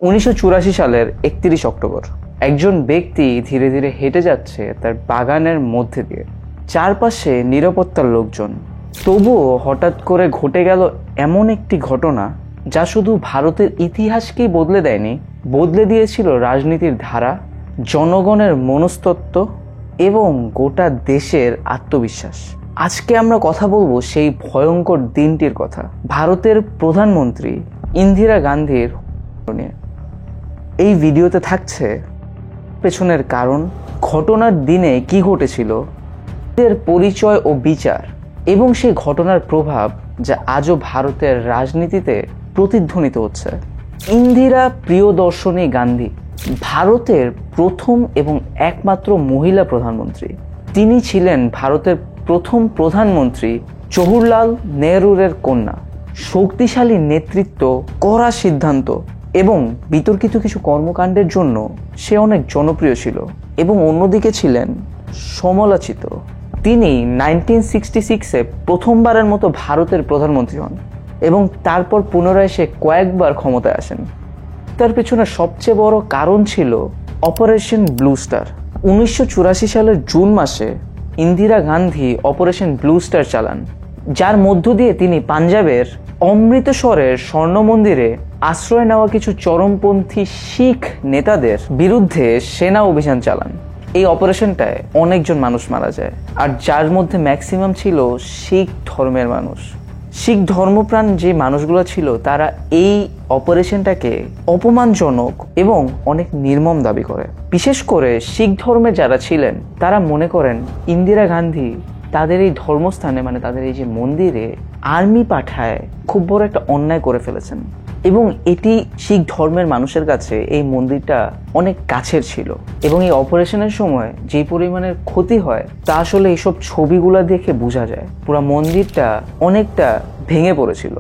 1984 সালের 31 অক্টোবর একজন ব্যক্তি ধীরে ধীরে হেঁটে যাচ্ছে তার বাগানের মধ্যে দিয়ে। চারপাশে নিরাপত্তার লোকজন। তবুও হঠাৎ করে ঘটে গেল এমন একটি ঘটনা যা শুধু ভারতের ইতিহাসকেই বদলে দেয়নি, বদলে দিয়েছিল রাজনীতির ধারা, জনগণের মনস্তত্ত্ব এবং গোটা দেশের আত্মবিশ্বাস। আজকে আমরা কথা বলবো সেই ভয়ঙ্কর দিনটির কথা, ভারতের প্রধানমন্ত্রী ইন্দিরা গান্ধীর নিয়ে। এই ভিডিওতে থাকছে পেছনের কারণ, ঘটনার দিনে কি ঘটেছিল, এর পরিচয় ও বিচার এবং সেই ঘটনার প্রভাব যা আজও ভারতের রাজনীতিতে প্রতিধ্বনিত হচ্ছে। ইন্দিরা প্রিয়দর্শিনী গান্ধী ভারতের প্রথম এবং একমাত্র মহিলা প্রধানমন্ত্রী। তিনি ছিলেন ভারতের প্রথম প্রধানমন্ত্রী জওহরলাল নেহরুর কন্যা। শক্তিশালী নেতৃত্ব, কড়া সিদ্ধান্ত এবং বিতর্কিত কিছু কর্মকাণ্ডের জন্য সে অনেক জনপ্রিয় ছিল এবং অন্যদিকে ছিলেন সমালোচিত। তিনি 1966-এ প্রথমবারের মতো ভারতের প্রধানমন্ত্রী হন এবং তারপর পুনরায় সে কয়েকবার ক্ষমতায় আসেন। তার পেছনে সবচেয়ে বড় কারণ ছিল অপারেশন ব্লু স্টার। 1984 সালের জুন মাসে Indira Gandhi operation blue star চালান, যার মধ্য দিয়ে তিনি পাঞ্জাবের অমৃতসরের স্বর্ণ মন্দিরে আশ্রয় নেওয়া কিছু চরমপন্থী শিখ নেতাদের বিরুদ্ধে সেনা অভিযান চালান। এই অপারেশনটায় অনেকজন মানুষ মারা যায়, আর যার মধ্যে ম্যাক্সিমাম ছিল শিখ ধর্মের মানুষ। শিখ ধর্মপ্রাণ যে মানুষগুলো ছিল তারা এই অপারেশনটাকে অপমানজনক এবং অনেক নির্মম দাবি করে। বিশেষ করে শিখ ধর্মে যারা ছিলেন তারা মনে করেন ইন্দিরা গান্ধী তাদের এই ধর্মস্থানে, মানে তাদের এই যে মন্দিরে আর্মি পাঠায় খুব বড় একটা অন্যায় করে ফেলেছেন এবং এটি শিখ ধর্মের মানুষের কাছে এই মন্দিরটা অনেক কাছের ছিল এবং এই অপারেশনের সময় যে পরিমাণের ক্ষতি হয় তা আসলে এইসব ছবিগুলো দেখে বোঝা যায়। পুরো মন্দিরটা অনেকটা ভেঙে পড়েছিল।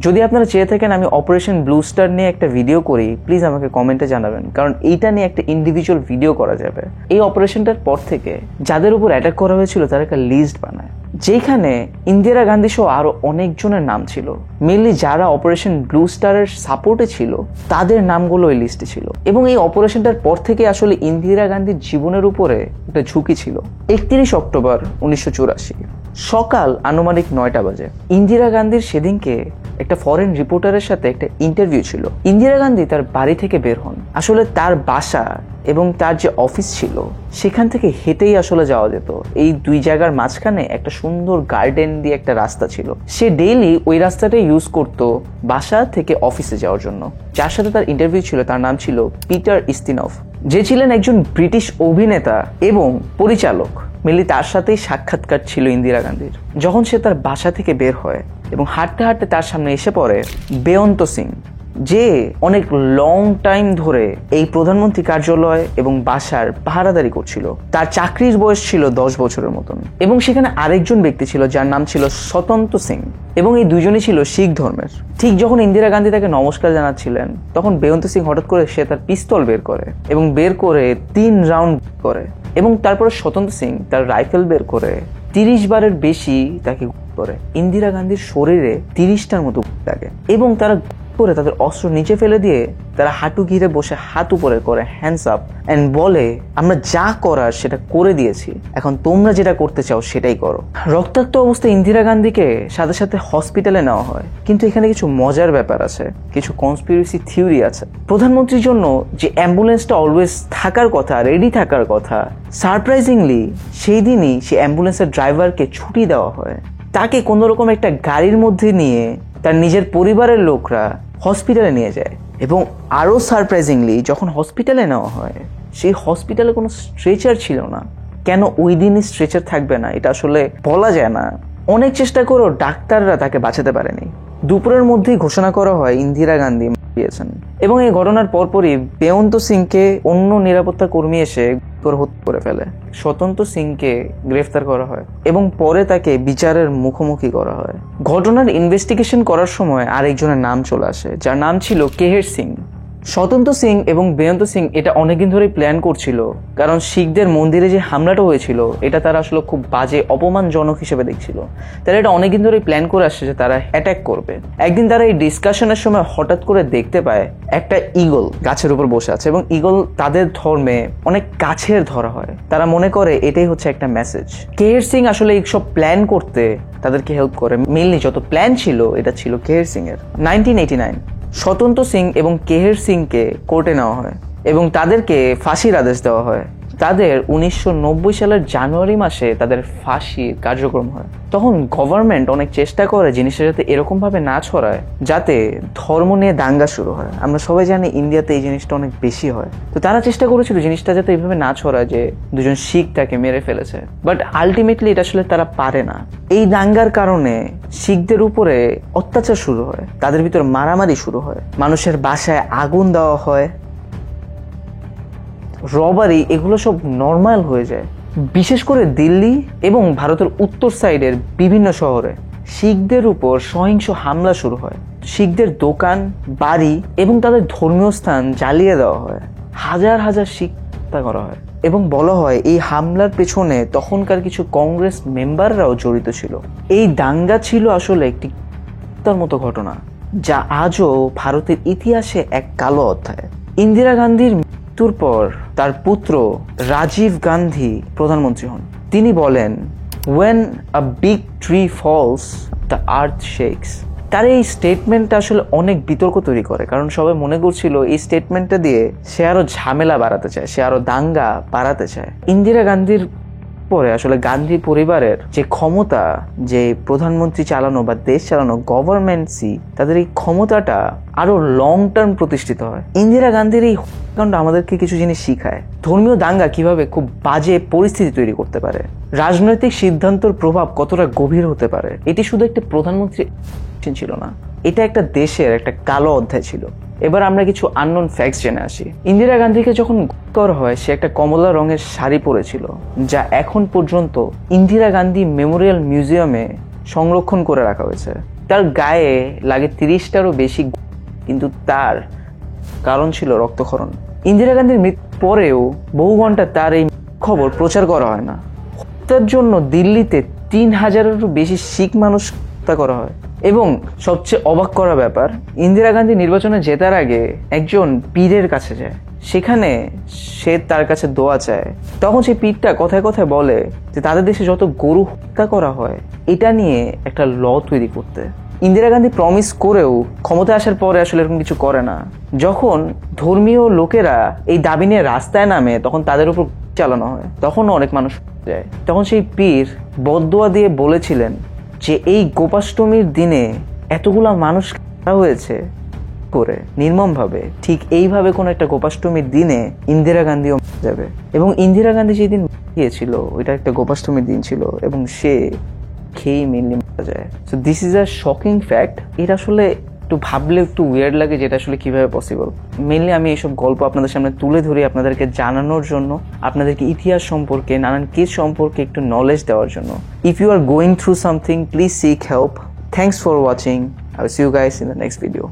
যদি আপনারা চেয়ে থাকেন আমি অপারেশন ব্লু স্টার নিয়ে একটা ভিডিও করি, প্লিজ আমাকে কমেন্টে জানাবেন, কারণ এইটা নিয়ে একটা ইন্ডিভিজুয়াল ভিডিও করা যাবে। এই অপারেশনটার পর থেকে যাদের উপর অ্যাটাক করা হয়েছিল তার একটা লিস্ট বানায়, যেখানে ইন্দিরা গান্ধী সহ আরো অনেকজনের নাম ছিল। মেনলি যারা অপারেশন ব্লু স্টারের সাপোর্টে ছিল তাদের নামগুলো ওই লিস্টে ছিল এবং এই অপারেশনটার পর থেকে আসলে ইন্দিরা গান্ধীর জীবনের উপরে একটা ঝুঁকি ছিল। 31 অক্টোবর 1984 সকাল আনুমানিক 9টা বাজে ইন্দিরা গান্ধীর সেদিনকে একটা ফরেন রিপোর্টারের সাথে একটা ইন্টারভিউ ছিল। ইন্দিরা গান্ধী তার বাড়ি থেকে বের হন। আসলে তার বাসা এবং তার যে অফিস ছিল সেখান থেকে হেঁটেই আসলে যাওয়া যেত। এই দুই জায়গার মাঝখানে একটা সুন্দর গার্ডেন দিয়ে একটা রাস্তা ছিল। সে ডেইলি ওই রাস্তাটাই ইউজ করত বাসা থেকে অফিসে যাওয়ার জন্য। যার সাথে তার ইন্টারভিউ ছিল তার নাম ছিল পিটার ইস্তিনভ, যে ছিলেন একজন ব্রিটিশ অভিনেতা এবং পরিচালক। মেনলি তার সাথেই সাক্ষাৎকার ছিল ইন্দিরা গান্ধীর। যখন সে তার বাসা থেকে বের হয় এবং হাঁটতে হাঁটতে তার সামনে এসে পড়ে বেয়ন্ত সিং, যে অনেক লং টাইম ধরে এই প্রধানমন্ত্রী কার্যালয় এবং বাসার পাহারাদারি করছিল। তার চাকরির বয়স ছিল 10 বছরের মতন এবং সেখানে আরেকজন ব্যক্তি ছিল যার নাম ছিল স্বতন্ত্র সিং এবং এই দুজনই ছিল শিখ ধর্মের। ঠিক যখন ইন্দিরা গান্ধী তাকে নমস্কার জানাচ্ছিলেন তখন বেয়ন্ত সিং হঠাৎ করে সে তার পিস্তল বের করে এবং বের করে 3 রাউন্ড করে এবং তারপরে স্বতন্ত্র সিং তার রাইফেল বের করে 30 বারের বেশি তাকে করে। ইন্দিরা গান্ধীর শরীরে 30টার মতো লাগে এবং তারা করে তাদের অস্ত্র নিচে ফেলে দিয়ে তারা হাঁটু ঘিরে বসে হাত উপরে করে হ্যান্ডস আপ এন্ড বলে, আমরা যা করার সেটা করে দিয়েছি, এখন তোমরা যেটা করতে চাও সেটাই করো। রক্তাক্ত অবস্থায় ইন্দিরা গান্ধীকে সাথে সাথে হসপিটালে নেওয়া হয়। কিন্তু এখানে কিছু মজার ব্যাপার আছে, কিছু কনস্পিরেসি থিওরি আছে। প্রধানমন্ত্রীর জন্য যে অ্যাম্বুলেন্সটা অলওয়েজ থাকার কথা, রেডি থাকার কথা, সারপ্রাইজিংলি সেই দিনই সে অ্যাম্বুলেন্সের ড্রাইভারকে ছুটি দেওয়া হয়। তাকে কোনো রকম একটা গাড়ির মধ্যে নিয়ে তার নিজের পরিবারের লোকরা হসপিটালে নিয়ে যায় এবং আরও সারপ্রাইজিংলি যখন হসপিটালে নেওয়া হয় সেই হসপিটালে কোনো স্ট্রেচার ছিল না। কেন ওই দিনই স্ট্রেচার থাকবে না এটা আসলে বলা যায় না। অনেক চেষ্টা করেও ডাক্তাররা তাকে বাঁচাতে পারেনি। দুপুরের মধ্যেই ঘোষণা করা হয় ইন্দিরা গান্ধী দিয়েছেন এবং এই ঘটনার পরপরই বেয়ন্ত সিংকে অন্য নিরাপত্তা কর্মী এসে হত্যা করে ফেলে। স্বতন্ত্র সিংকে গ্রেফতার করা হয় এবং পরে তাকে বিচারের মুখোমুখি করা হয়। ঘটনার ইনভেস্টিগেশন করার সময় আরেকজনের নাম চলে আসে যার নাম ছিল কেহের সিং। স্বতন্ত্র সিং এবং বেয়ন্ত সিং এটা অনেকদিন ধরেই প্ল্যান করছিল, কারণ শিখদের মন্দিরে যে হামলাটা হয়েছিল এটা তারা আসলে খুব বাজে অপমানজনক হিসেবে দেখছিল। তারা এটা অনেকদিন ধরেই প্ল্যান করে আসছে যে তারা অ্যাটাক করবে। একদিন তারা এই ডিসকাশনের সময় হঠাৎ করে দেখতে পায় একটা ঈগল গাছের উপর বসে আছে, এবং ঈগল তাদের ধর্মে অনেক গাছের ধরা হয়। তারা মনে করে এটাই হচ্ছে একটা মেসেজ। কেহের সিং আসলে এইসব প্ল্যান করতে তাদেরকে হেল্প করে। মেইনলি যত প্ল্যান ছিল এটা ছিল কেহের সিং এর। 1989 স্বতন্ত্র সিং এবং কেহের সিংকে কোর্টে নেওয়া হয় এবং তাদেরকে ফাঁসির আদেশ দেওয়া হয়। তাদের 1990 সালের জানুয়ারি মাসে তাদের ফাঁসির কার্যক্রম হয়। তখন গভর্নমেন্ট অনেক চেষ্টা করে জিনিসটা যাতে এরকম ভাবে না ছড়ায় যাতে ধর্ম নিয়ে দাঙ্গা শুরু হয়। আমরা সবাই জানি ইন্ডিয়াতে এই জিনিসটা অনেক বেশি হয়, তো তারা চেষ্টা করেছিল জিনিসটা যাতে এইভাবে না ছড়ায় যে দুজন শিখ তাকে মেরে ফেলেছে। বাট আলটিমেটলি এটা আসলে তারা পারে না। এই দাঙ্গার কারণে শিখদের উপরে অত্যাচার শুরু হয়, তাদের ভিতর মারামারি শুরু হয়, মানুষের বাসায় আগুন দেওয়া হয়, রবারি, এগুলো সব নর্মাল হয়ে যায়। বিশেষ করে দিল্লি এবং ভারতের উত্তর সাইডের বিভিন্ন শহরে শিখদের উপর সহিংস হামলা শুরু হয়। শিখদের দোকান, বাড়ি এবং তাদের ধর্মীয় স্থান জ্বালিয়ে দেওয়া হয়। হাজার হাজার শিখ হত্যা করা হয় এবং বলা হয় এই হামলার পেছনে তখনকার কিছু কংগ্রেস মেম্বাররাও জড়িত ছিল। এই দাঙ্গা ছিল আসলে একটি তার মতো ঘটনা যা আজও ভারতের ইতিহাসে এক কালো অধ্যায়। ইন্দিরা গান্ধীর মৃত্যুর পর তার পুত্র রাজীব গান্ধী প্রধানমন্ত্রী হন। তিনি বলেন, when a big tree falls the earth shakes। তার এই স্টেটমেন্টটা আসলে অনেক বিতর্ক তৈরি করে, কারণ সবাই মনে করছিল এই স্টেটমেন্টটা দিয়ে সে আরো ঝামেলা বাড়াতে চায়, সে আরো দাঙ্গা বাড়াতে চায়। ইন্দিরা গান্ধীর পরে আসলে গান্ধী পরিবারের যে ক্ষমতা, যে প্রধানমন্ত্রী চালানো বা দেশ চালানো, গভর্নমেন্টসি, তাদের এই ক্ষমতাটা আরো লং টার্ম প্রতিষ্ঠিত হয়। ইন্দিরা গান্ধীর এই কারণ আমাদেরকে কিছু জিনিস শিখায়। ধর্মীয় দাঙ্গা কিভাবে খুব বাজে পরিস্থিতি তৈরি করতে পারে, রাজনৈতিক সিদ্ধান্তের প্রভাব কতটা গভীর হতে পারে। এটি শুধু একটা প্রধানমন্ত্রী ছিল না, এটা একটা দেশের একটা কালো অধ্যায় ছিল। এবার আমরা কিছু আননোন ফ্যাক্টস জেনে আসি। ইন্দিরা গান্ধীকে যখন করা হয় সে একটা কমলা রঙের শাড়ি পরেছিল, যা এখন পর্যন্ত ইন্দিরা গান্ধী মেমোরিয়াল মিউজিয়ামে সংরক্ষণ করে রাখা হয়েছে। তার গায়ে লাগে 30টারও বেশি, কিন্তু তার কারণ ছিল রক্তক্ষরণ। ইন্দিরা গান্ধীর মৃত্যুর পরেও বহু ঘন্টা তার এই খবর প্রচার করা হয় না। হত্যার জন্য দিল্লিতে 3000-এরও বেশি শিখ মানুষ হত্যা করা হয়। এবং সবচেয়ে অবাক করা ব্যাপার, ইন্দিরা গান্ধী নির্বাচনে জেতার আগে একজন পীরের কাছে যায়, সেখানে সে তার কাছে দোয়া চায়। তখন সেই পীরটা কথায় কথায় বলে যে তাদের দেশে যত গরু হত্যা করা হয় এটা নিয়ে একটা ল তৈরি করতে। ইন্দিরা গান্ধী প্রমিস করেও ক্ষমতায় আসার পরে আসলে এরকম কিছু করে না। যখন ধর্মীয় লোকেরা এই দাবি নিয়ে রাস্তায় নামে তখন তাদের উপর চালানো হয়, তখন অনেক মানুষ যায়। তখন সেই পীর বদদোয়া দিয়ে বলেছিলেন যে এই গোপাষ্টমীর দিনে এতগুলা মানুষ হয়েছে করে নির্মমভাবে, ঠিক এইভাবে কোন একটা গোপাষ্টমীর দিনে ইন্দিরা গান্ধীও যাবে। এবং ইন্দিরা গান্ধী যেদিন গিয়েছিল ওইটা একটা গোপাষ্টমীর দিন ছিল এবং সে খেয়ে মেনলি মারা যায়। So this is a shocking fact. এটা আসলে একটু ভাবলে একটু উইয়ার্ড লাগে যেটা আসলে কিভাবে পসিবল। মেনলি আমি এইসব গল্প আপনাদের সামনে তুলে ধরি আপনাদেরকে জানানোর জন্য, আপনাদেরকে ইতিহাস সম্পর্কে, নানান কেস সম্পর্কে একটু নলেজ দেওয়ার জন্য। If you are going through something, please seek help. Thanks for watching. I will see you guys in the next video.